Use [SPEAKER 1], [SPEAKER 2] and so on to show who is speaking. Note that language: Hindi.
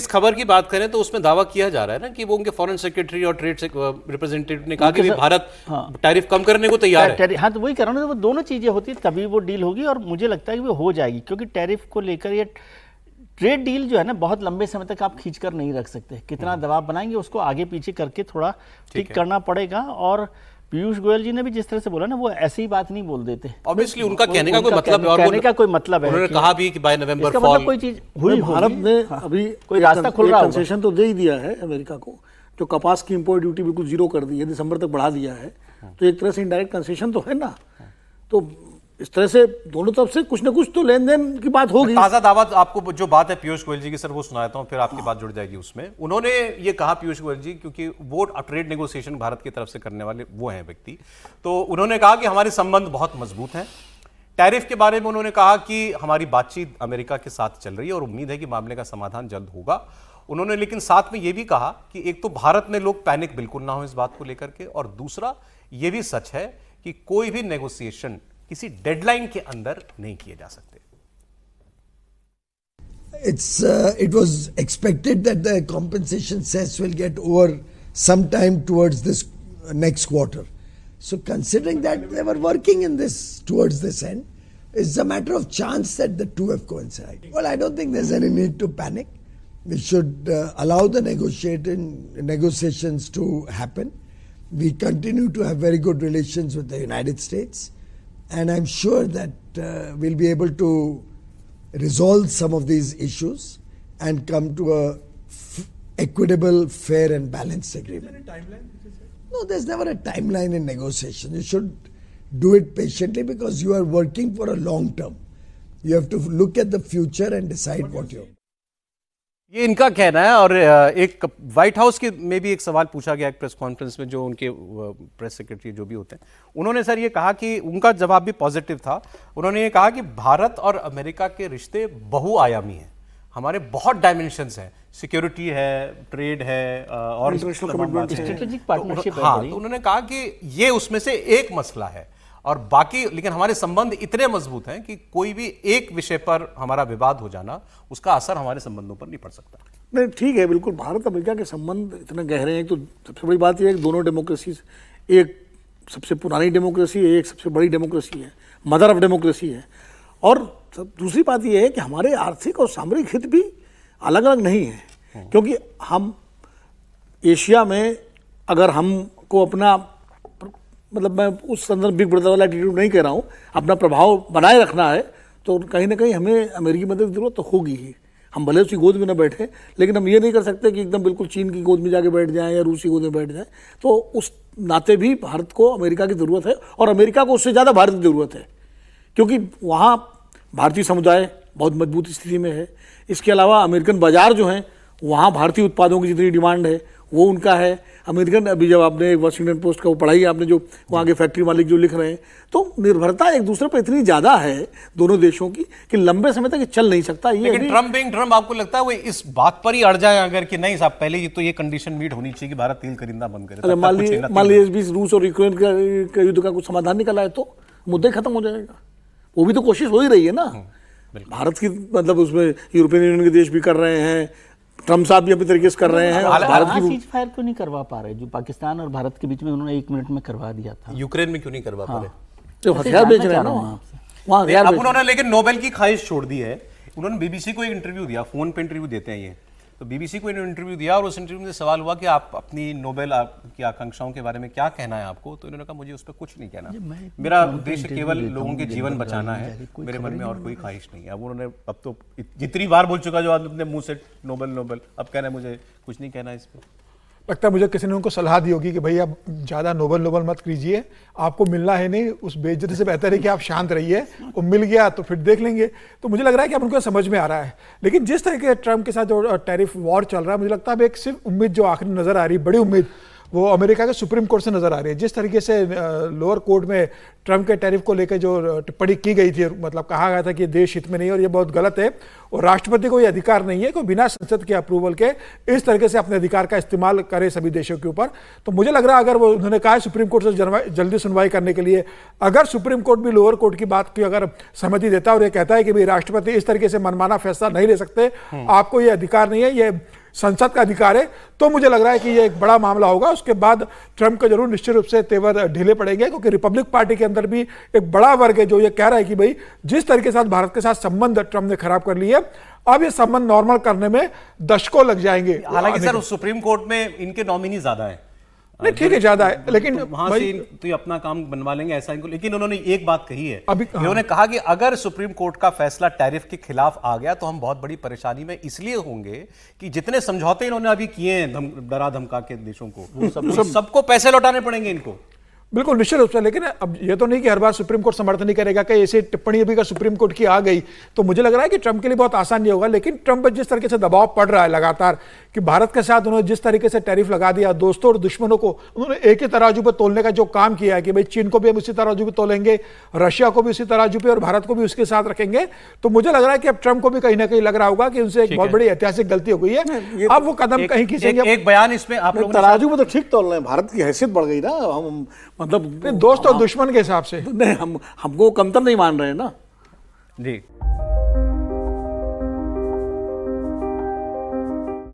[SPEAKER 1] इस खबर की बात करें तो उसमें दावा किया जा रहा है ना कि वो उनके फॉरेन सेक्रेटरी और ट्रेड रिप्रेजेंटेटिव ने कहा कि भारत टैरिफ कम करने को तैयार है।
[SPEAKER 2] हाँ, तो वही कह रहा हूँ, वो दोनों चीजें होती तभी वो डील होगी, और मुझे लगता है कि वो हो जाएगी, क्योंकि टैरिफ को लेकर ये ट्रेड डील जो है ना, बहुत लंबे समय तक आप खींच कर नहीं रख सकते। कितना दबाव बनाएंगे उसको आगे पीछे करके थोड़ा ठीक करना पड़ेगा। और पीयूष गोयल जी ने भी जिस तरह से बोला ना, वो ऐसी बात नहीं बोल देते।
[SPEAKER 1] ऑब्वियसली उनका कहने का कोई मतलब है, और
[SPEAKER 2] कहने का कोई मतलब है,
[SPEAKER 1] उन्होंने कहा भी कि बाय नवंबर
[SPEAKER 2] फॉल मतलब कोई चीज हुई।
[SPEAKER 3] भारत ने अभी
[SPEAKER 2] कोई रास्ता खुल रहा है,
[SPEAKER 3] कंसेशन तो दे ही दिया है अमेरिका को, जो कपास की इंपोर्ट ड्यूटी बिल्कुल जीरो कर दी है, दिसंबर तक बढ़ा दिया है, तो एक तरह से इनडायरेक्ट कंसेशन तो है ना। तो इस तरह से दोनों तरफ से कुछ ना कुछ तो लेन देन की बात होगी।
[SPEAKER 1] ताजा दावा आपको जो बात है पीयूष गोयल जी की सर वो सुनाता हूं, फिर आपकी बात जुड़ जाएगी उसमें। उन्होंने ये कहा पीयूष गोयल जी, क्योंकि वो ट्रेड नेगोशिएशन भारत की तरफ से करने वाले वो हैं व्यक्ति, तो उन्होंने कहा कि हमारे संबंध बहुत मजबूत हैं। टैरिफ के बारे में उन्होंने कहा कि हमारी बातचीत अमेरिका के साथ चल रही है और उम्मीद है कि मामले का समाधान जल्द होगा। उन्होंने लेकिन साथ में यह भी कहा कि एक तो भारत में लोग पैनिक बिल्कुल ना हो इस बात को लेकर के, और दूसरा ये भी सच है कि कोई भी नेगोशिएशन किसी डेडलाइन के अंदर नहीं किए जा सकते।
[SPEAKER 4] It was expected that the compensation cess will get over sometime towards this next quarter. So considering that they were working in this towards this end, it's a matter of chance that the two have coincided. Well, I don't think there's any need to panic. We should allow the negotiations to happen. We continue to have very good relations with the United States. And I'm sure that we'll be able to resolve some of these issues and come to a equitable, fair and balanced agreement.
[SPEAKER 5] Is there a timeline?
[SPEAKER 4] No, there's never a timeline in negotiation. You should do it patiently because you are working for a long term. You have to look at the future and decide what you're.
[SPEAKER 1] ये इनका कहना है। और एक व्हाइट हाउस के में भी एक सवाल पूछा गया एक प्रेस कॉन्फ्रेंस में, जो उनके प्रेस सेक्रेटरी जो भी होते हैं, उन्होंने सर ये कहा कि उनका जवाब भी पॉजिटिव था। उन्होंने ये कहा कि भारत और अमेरिका के रिश्ते बहुआयामी हैं, हमारे बहुत डायमेंशंस हैं, सिक्योरिटी है, ट्रेड है और
[SPEAKER 2] स्ट्रेटेजिक पार्टनरशिप है।
[SPEAKER 1] हाँ, तो उन्होंने कहा कि ये उसमें से एक मसला है, और बाकी लेकिन हमारे संबंध इतने मजबूत हैं कि कोई भी एक विषय पर हमारा विवाद हो जाना, उसका असर हमारे संबंधों पर नहीं पड़ सकता।
[SPEAKER 3] नहीं, ठीक है, बिल्कुल। भारत अमेरिका के संबंध इतने गहरे हैं, तो सबसे बड़ी बात यह है कि दोनों डेमोक्रेसी, एक सबसे पुरानी डेमोक्रेसी है, एक सबसे बड़ी डेमोक्रेसी है, मदर ऑफ डेमोक्रेसी है। और दूसरी बात यह है कि हमारे आर्थिक और सामरिक हित भी अलग अलग नहीं है, क्योंकि हम एशिया में अगर हमको अपना, मतलब मैं उस संदर्भ बिग ब्रदर वाला एटीट्यूड नहीं कह रहा हूँ, अपना प्रभाव बनाए रखना है, तो कहीं ना कहीं हमें अमेरिकी मदद की जरूरत तो होगी ही। हम भले उसकी गोद में न बैठे, लेकिन हम ये नहीं कर सकते कि एकदम बिल्कुल चीन की गोद में जाके बैठ जाएं या रूस की गोद में बैठ जाएं। तो उस नाते भी भारत को अमेरिका की ज़रूरत है, और अमेरिका को उससे ज़्यादा भारत की ज़रूरत है, क्योंकि वहाँ भारतीय समुदाय बहुत मजबूत स्थिति में है। इसके अलावा अमेरिकन बाजार जो हैं, वहाँ भारतीय उत्पादों की जितनी डिमांड है वो उनका है। अमेरिकन, अभी जब आपने वाशिंगटन पोस्ट का वो पढ़ाई आपने, जो वहाँ के फैक्ट्री मालिक जो लिख रहे हैं, तो निर्भरता एक दूसरे पर इतनी ज़्यादा है दोनों देशों की कि लंबे समय तक ये चल नहीं सकता। ये
[SPEAKER 1] लेकिन ट्रम्प आपको लगता है वो इस बात पर ही अड़ जाए अगर कि नहीं साहब पहले तो ये कंडीशन मीट होनी चाहिए कि भारत तेल खरीदना बंद करे?
[SPEAKER 3] मान लीजिए इस बीच रूस और यूक्रेन का युद्ध का कुछ समाधान निकला है तो मुद्दा ही खत्म हो जाएगा। वो भी तो कोशिश हो ही रही है ना भारत की, मतलब उसमें यूरोपियन यूनियन के देश भी कर रहे हैं, ट्रम्प साहब भी अपने तरीके से कर रहे हैं।
[SPEAKER 2] भारत की सीज फायर क्यों नहीं करवा पा रहे, जो पाकिस्तान और भारत के बीच में उन्होंने 1 मिनट में करवा दिया था?
[SPEAKER 1] यूक्रेन में क्यों नहीं करवा पा रहे?
[SPEAKER 3] तो हथियार बेच रहे हैं ना वहाँ।
[SPEAKER 1] अब उन्होंने लेकिन नोबेल की ख्वाहिश छोड़ दी है। उन्होंने बीबीसी को एक इंटरव्यू दिया, फोन पे इंटरव्यू देते हैं ये, तो बीबीसी को इंटरव्यू दिया और उस इंटरव्यू में सवाल हुआ कि आप अपनी नोबेल की आकांक्षाओं के बारे में क्या कहना है आपको, तो इन्होंने कहा मुझे उस पर कुछ नहीं कहना, मेरा उद्देश्य केवल लोगों के जीवन बचाना है, मेरे मन में और कोई ख्वाहिश नहीं है। अब उन्होंने अब तो जितनी बार बोल चुका जो आदमी अपने मुंह से नोबेल, अब कहना है मुझे कुछ नहीं कहना इस पर।
[SPEAKER 5] लगता है मुझे किसी ने उनको सलाह दी होगी कि भाई आप ज़्यादा नोबेल मत कीजिए, आपको मिलना है नहीं, उस बेइज्जती से बेहतर है कि आप शांत रहिए, वो मिल गया तो फिर देख लेंगे। तो मुझे लग रहा है कि अब उनको समझ में आ रहा है। लेकिन जिस तरह के ट्रम्प के साथ जो टैरिफ वॉर चल रहा है, मुझे लगता है अब एक सिर्फ उम्मीद जो आखिरी नजर आ रही, बड़ी उम्मीद, वो अमेरिका के सुप्रीम कोर्ट से नजर आ रही है। जिस तरीके से लोअर कोर्ट में ट्रंप के टैरिफ को लेकर जो टिप्पणी की गई थी, मतलब कहा गया था कि देश हित में नहीं और ये बहुत गलत है, और राष्ट्रपति को ये अधिकार नहीं है कि बिना संसद के अप्रूवल के इस तरीके से अपने अधिकार का इस्तेमाल करे सभी देशों के ऊपर। तो मुझे लग रहा है अगर वो उन्होंने कहा है सुप्रीम कोर्ट से जल्दी सुनवाई करने के लिए, अगर सुप्रीम कोर्ट भी लोअर कोर्ट की बात की अगर सहमति देता है और ये कहता है कि भाई राष्ट्रपति इस तरीके से मनमाना फैसला नहीं ले सकते, आपको ये अधिकार नहीं है, ये संसद का अधिकार है, तो मुझे लग रहा है कि ये एक बड़ा मामला होगा। उसके बाद ट्रंप के जरूर निश्चित रूप से तेवर ढीले पड़ेंगे, क्योंकि रिपब्लिक पार्टी के अंदर भी एक बड़ा वर्ग है जो ये कह रहा है कि भाई जिस तरीके से भारत के साथ संबंध ट्रंप ने खराब कर लिए, अब ये संबंध नॉर्मल करने में दशकों लग जाएंगे।
[SPEAKER 1] हालांकि सर सुप्रीम कोर्ट में इनके नॉमिनी ज्यादा है,
[SPEAKER 5] नहीं ठीक है ज्यादा है, लेकिन
[SPEAKER 1] तो वहां से तो ये अपना काम बनवा लेंगे ऐसा इनको। लेकिन उन्होंने एक बात कही है,
[SPEAKER 5] अभी
[SPEAKER 1] उन्होंने कहा कि अगर सुप्रीम कोर्ट का फैसला टैरिफ के खिलाफ आ गया तो हम बहुत बड़ी परेशानी में इसलिए होंगे कि जितने समझौते इन्होंने अभी किए हैं डरा धमका के देशों को, वो सबको पैसे लौटाने पड़ेंगे इनको।
[SPEAKER 5] बिल्कुल निश्चित रूप से। लेकिन अब ये तो नहीं कि हर बार सुप्रीम कोर्ट समर्थन नहीं करेगा कि ऐसी टिप्पणी अभी का सुप्रीम कोर्ट की आ गई तो मुझे लग रहा है कि ट्रंप के लिए बहुत आसान नहीं होगा। लेकिन ट्रंप पर जिस तरीके से दबाव पड़ रहा है लगातार कि भारत के साथ उन्होंने जिस तरीके से टैरिफ लगा दिया, दोस्तों और दुश्मनों को उन्होंने एक ही तराजू पर तोलने का जो काम किया है कि भाई चीन को भी हम उसी तराजू पर तोलेंगे, रशिया को भी उसी तराजू पे और भारत को भी उसके साथ रखेंगे, तो मुझे लग रहा है कि अब ट्रंप को भी कहीं ना कहीं लग रहा होगा कि उनसे एक बहुत बड़ी ऐतिहासिक गलती हो गई है। अब वो कदम कहीं खींचेंगे।
[SPEAKER 1] एक बयान इसमें आप लोगों ने
[SPEAKER 3] तराजू में तो ठीक तोल रहे हैं, भारत की हैसियत बढ़ गई ना, हम मतलब
[SPEAKER 5] दोस्त और दुश्मन के हिसाब से
[SPEAKER 3] नहीं, हमको कमतर नहीं मान रहे हैं ना
[SPEAKER 1] जी।